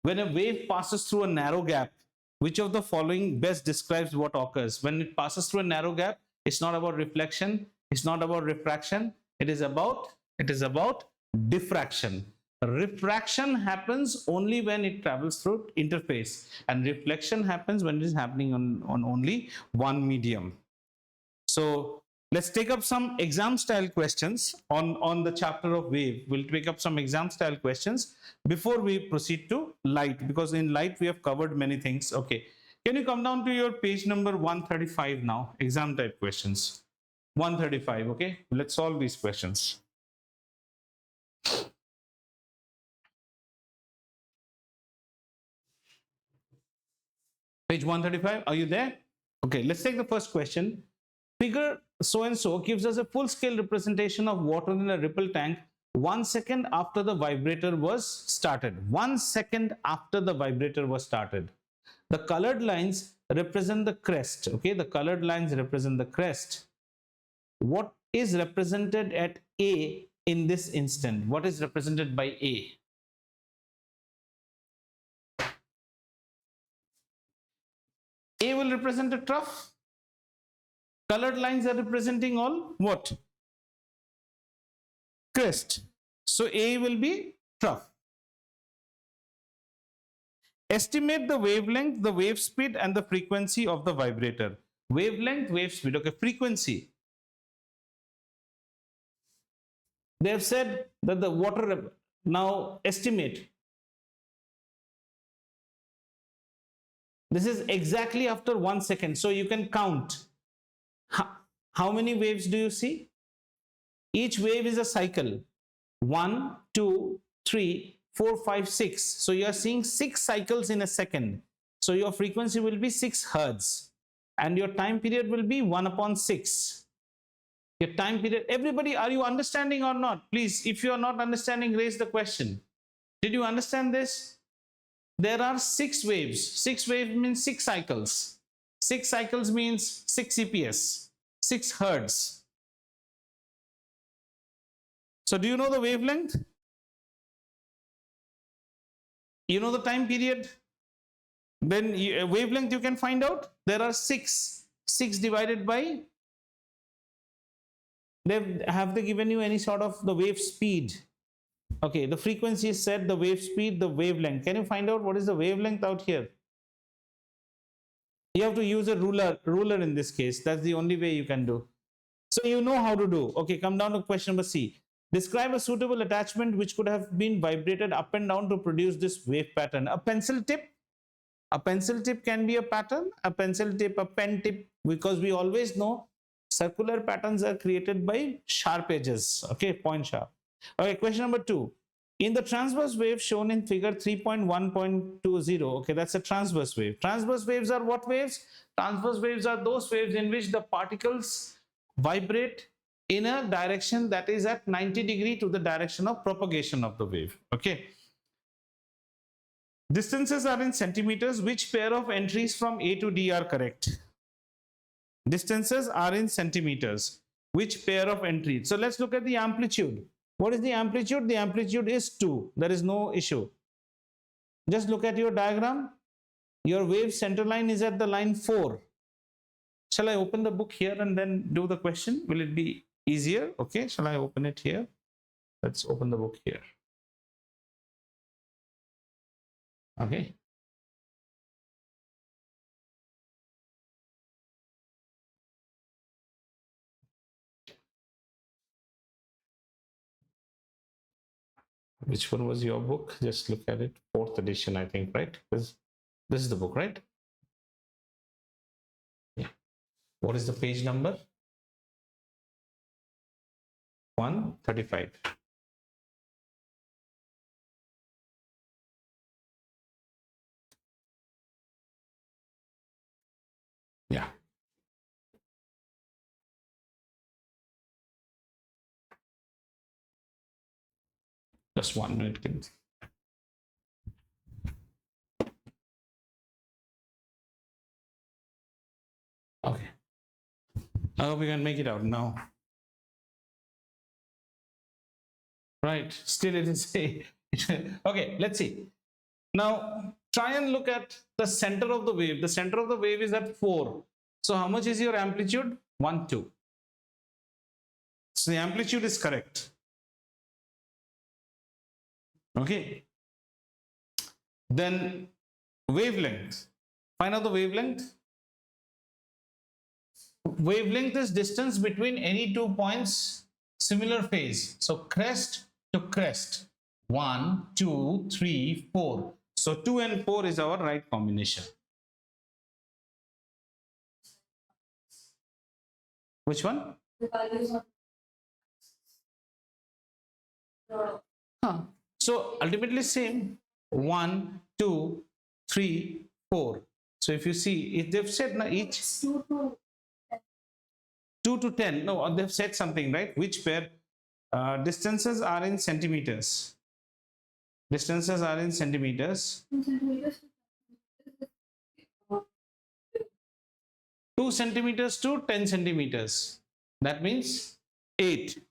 When a wave passes through a narrow gap, which of the following best describes what occurs? When it passes through a narrow gap, it's not about reflection, it's not about refraction, it is about diffraction. Refraction happens only when it travels through interface, and reflection happens when it is happening on only one medium. So let's take up some exam style questions on the chapter of wave. We'll take up some exam style questions before we proceed to light, because in light we have covered many things. Okay, can you come down to your page number 135 now? Exam type questions 135. Okay, let's solve these questions. Page 135, are you there? Okay, let's take the first question. Figure so and so gives us a full scale representation of water in a ripple tank 1 second after the vibrator was started. 1 second after the vibrator was started. The colored lines represent the crest. Okay, the colored lines represent the crest. What is represented at A in this instant? What is represented by A? A will represent a trough. Colored lines are representing all what? Crest. So A will be trough. Estimate the wavelength, the wave speed, and the frequency of the vibrator. Wavelength, wave speed. Okay, frequency. They have said that the water, now estimate. This is exactly after 1 second. So you can count. How many waves do you see? Each wave is a cycle. 1, 2, 3, 4, 5, 6. So you are seeing 6 cycles in a second. So your frequency will be 6 hertz. And your time period will be 1/6. Your time period. Everybody, are you understanding or not? Please, if you are not understanding, raise the question. Did you understand this? There are 6 waves. 6 waves means 6 cycles. 6 cycles means 6 CPS, 6 hertz. So do you know the wavelength? You know the time period? Then wavelength you can find out. There are 6. 6 divided by, have they given you any sort of the wave speed? Okay, the frequency is said, the wave speed, the wavelength. Can you find out what is the wavelength out here? You have to use a ruler in this case. That's the only way you can do. So you know how to do. Okay, come down to question number C. Describe a suitable attachment which could have been vibrated up and down to produce this wave pattern. A pencil tip. A pencil tip can be a pattern. A pencil tip, a pen tip, because we always know circular patterns are created by sharp edges. Okay, point sharp. Okay, question number 2. In the transverse wave shown in figure 3.1.20, okay, that's a transverse wave. Transverse waves are what waves? Transverse waves are those waves in which the particles vibrate in a direction that is at 90 degrees to the direction of propagation of the wave. Okay. Distances are in centimeters. Which pair of entries from A to D are correct? Distances are in centimeters. Which pair of entries? So let's look at the amplitude. What is the amplitude? The amplitude is 2. There is no issue. Just look at your diagram. Your wave center line is at the line 4. Shall I open the book here and then do the question? Will it be easier? Okay, shall I open it here? Let's open the book here. Okay. Which one was your book? Just look at it. Fourth edition, I think, right? This is the book, right? Yeah. What is the page number? 135. Yeah. Just 1 minute, please. Okay. Oh, we can make it out now. Right. Still it is a okay, let's see. Now try and look at the center of the wave. The center of the wave is at 4. So how much is your amplitude? 1, 2. So the amplitude is correct. Okay. Then wavelength. Find out the wavelength. Wavelength is distance between any 2 points, similar phase. So crest to crest. 1, 2, 3, 4. So 2 and 4 is our right combination. Which one? Huh. So ultimately same. 1, 2, 3, 4. So if you see, if they've said now each 2 to 10. No, they've said something, right? Which pair? Distances are in centimeters. Distances are in centimeters. 2 centimeters to 10 centimeters. That means 8.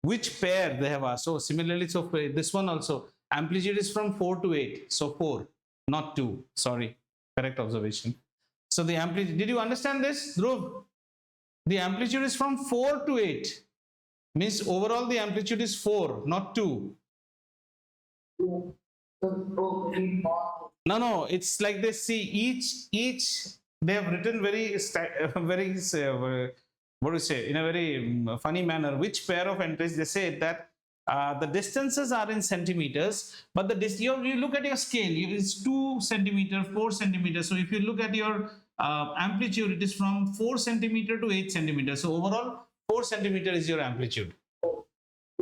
Which pair they have asked? So similarly, so this one also amplitude is from 4 to 8. So 4, not 2. Sorry, correct observation. So the amplitude, did you understand this, Dhruv? The amplitude is from 4 to 8. Means overall the amplitude is 4, not 2. No, it's like this. See, each they have written very what do you say, in a very funny manner. Which pair of entries they say that the distances are in centimeters, but the you look at your scale, it's 2 centimeter, 4 centimeters. So if you look at your amplitude, it is from 4 centimeter to 8 centimeters. So overall 4 centimeter is your amplitude.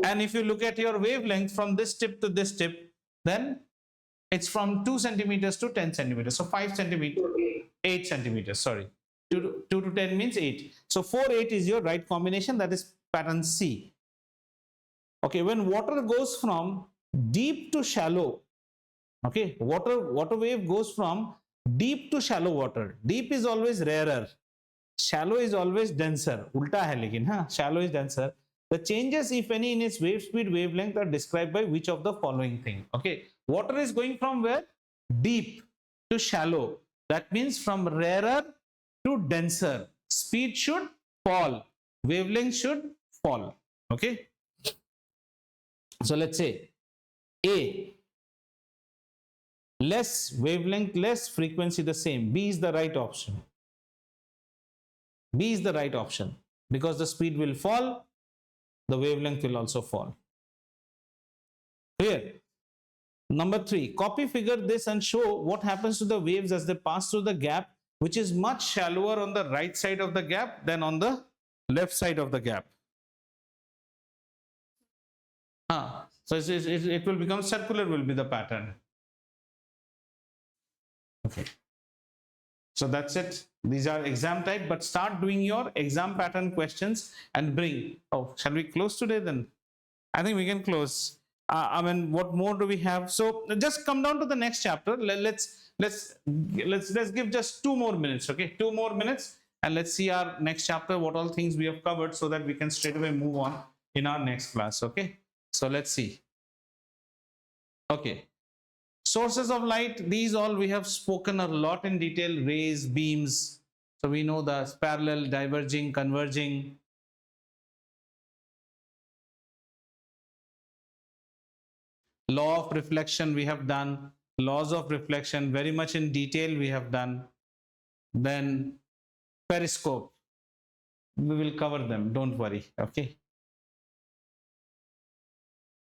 And if you look at your wavelength from this tip to this tip, then it's from 2 centimeters to 10 centimeters. So 5 centimeters, 8 centimeters, sorry. 2 to 10 means 8. So 4, 8 is your right combination. That is pattern C. Okay, when water goes from deep to shallow, okay, water wave goes from deep to shallow water. Deep is always rarer. Shallow is always denser. Ulta hai lekin, shallow is denser. The changes, if any, in its wave speed, wavelength are described by which of the following thing? Okay, water is going from where? Deep to shallow. That means from rarer to denser. Speed should fall. Wavelength should fall. Okay. So let's say A, less wavelength, less frequency the same. B is the right option. B is the right option because the speed will fall, the wavelength will also fall. Here, number 3, copy figure this and show what happens to the waves as they pass through the gap, which is much shallower on the right side of the gap than on the left side of the gap. So it will become circular, will be the pattern. Okay. So that's it. These are exam type, but start doing your exam pattern questions and bring. Oh, shall we close today then? I think we can close. I mean, what more do we have? So just come down to the next chapter. Let's give just 2 more minutes. Okay, 2 more minutes, and let's see our next chapter. What all things we have covered, so that we can straight away move on in our next class. Okay, so let's see. Okay. Sources of light, these all we have spoken a lot in detail. Rays, beams. So we know the parallel, diverging, converging. Law of reflection we have done. Laws of reflection very much in detail we have done. Then periscope, we will cover them, don't worry. Okay.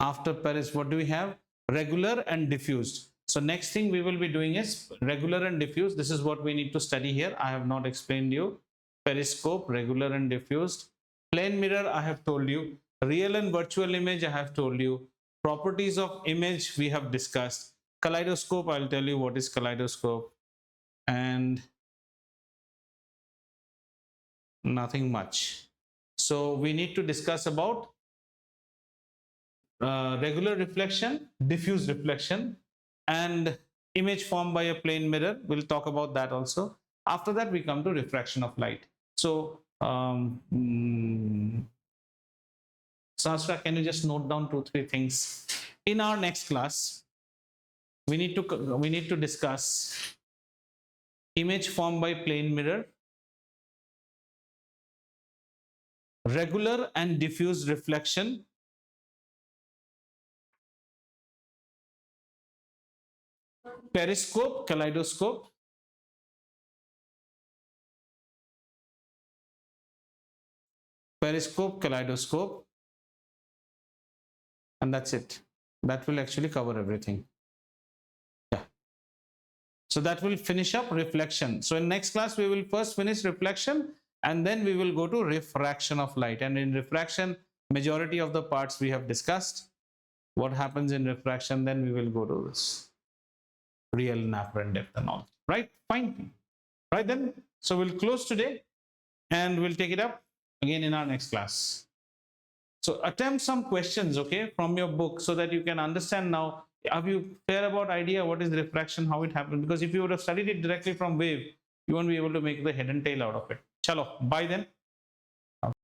After Paris, what do we have? Regular and diffused. So next thing we will be doing is regular and diffuse. This is what we need to study here. I have not explained you. Periscope, regular and diffused. Plane mirror, I have told you. Real and virtual image, I have told you. Properties of image, we have discussed. Kaleidoscope, I'll tell you what is kaleidoscope. And nothing much. So we need to discuss about regular reflection, diffuse reflection, and image formed by a plane mirror. We'll talk about that also. After that, we come to refraction of light. So, Sasra, can you just note down 2-3 things? In our next class, we need to discuss image formed by plane mirror, regular and diffuse reflection, periscope, kaleidoscope, periscope, kaleidoscope, and that's it. That will actually cover everything. Yeah. So that will finish up reflection. So in next class, we will first finish reflection and then we will go to refraction of light. And in refraction, majority of the parts we have discussed. What happens in refraction, then we will go to this real and apparent depth and all. Right? Fine. Right then. So we'll close today and we'll take it up again in our next class. So attempt some questions, okay, from your book so that you can understand now. Have you fair about idea what is refraction, how it happens? Because if you would have studied it directly from wave, you won't be able to make the head and tail out of it. Chalo, bye then.